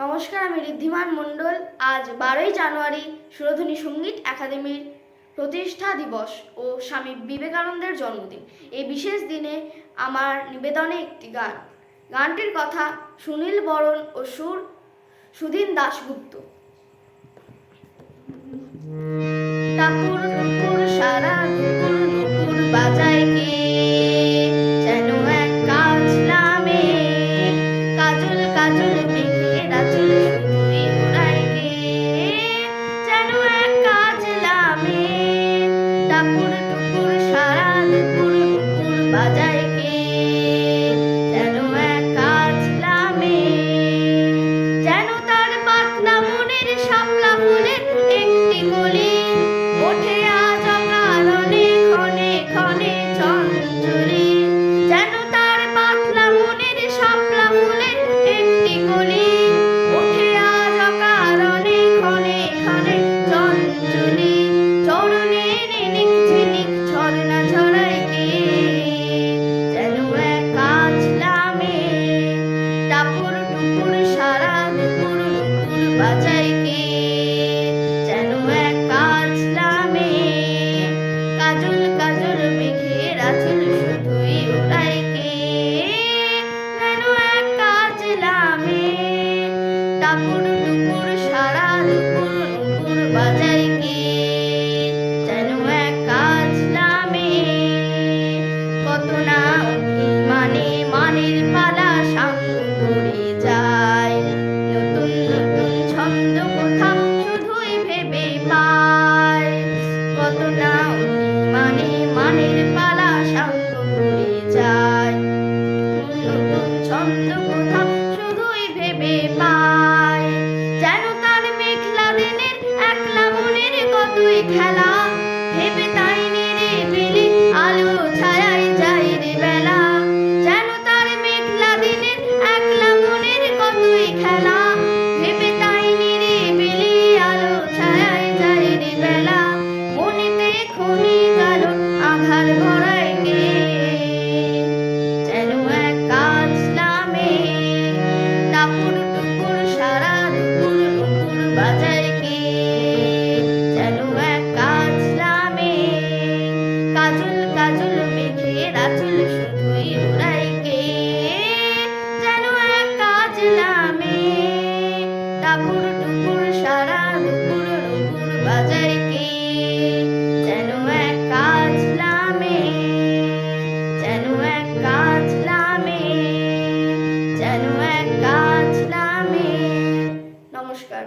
নমস্কার, আমি ঋদ্ধিমান মণ্ডল। আজ 12ই জানুয়ারি সুরধ্বনি সঙ্গীত একাডেমির প্রতিষ্ঠা দিবস ও স্বামী বিবেকানন্দের জন্মদিন। এই বিশেষ দিনে আমার নিবেদনে একটি গানটির কথা সুনীল বরণ ও সুর সুধীন দাশগুপ্ত। টাকুর টুকুর সারা দুপুর নুপুর বাজায় কে, যেন এক কাজলামে কাজল কাজল মেঘে রাজল শুধুই উড়ায় কে, যেন এক কাজলামে টাকুর টুকুর সারা দুপুর নুপুর বাজায় কে, যেন এক কাজলামে, যেন তার পাতলা মনের শাপলা ফুলের একটি কলি ওঠে আজ অকারণে ক্ষণে ক্ষণে চঞ্চলে, যেন তার পাতলা মনের শাপলা ফুলের একটি কলি ওঠে আজ অকারণে ক্ষণে ক্ষণে চঞ্চলে, চরণে নিনিক ঝিনিক ঝরনা ঝরায় কে, যেন এক কাজলামে টাপুর টুপুর সারা দুপুর নুপুর বাজায় কে, যেন এক কাজলামে কাজল কাজল মেঘের আঁচল শুধুই উড়ায় কে, যেন এক কাজলামে টাপুর টুপুর সারা দুপুর নুপুর বাজায় কে, যেন এক কাজলামে। কত না অভিমানে মানের পালা সাঙ্গ করে যায়, নতুন নতুন ছন্দ কোথা শুধুই ভেবে পায়, কত না অভিমানে মানের পালা সাঙ্গ করে যায়, নতুন ছন্দ কোথা শুধুই ভেবে পায়, যেন তার মেঘলা দিনের একলা মনের কতই খেলা, ভেবে তাই নিরিবিলি আলো ছায়ায় যায় রে বেলা, যেন তার মেঘলা দিনের একলা মনের কতই খেলা, ভেবে তাই নিরিবিলি আলো ছায়ায় যায় রে বেলা, মনেতে খনি কালো আধার ভরায় কে, যেন এক কাজলামে টাপুর টুপুর সারা দুপুর নুপুর বাজায় কে, যেন এক কাজলামে কাজল কাজল মেঘের আঁচল শুধুই উড়ায় কে, যেন এক কাজলামে টাপুর টুপুর সারা দুপুর নুপুর বাজায় কে, যেন এক কাজলামে, যেন এক কাজলামে, যেন এক কাজলামে। নমস্কার।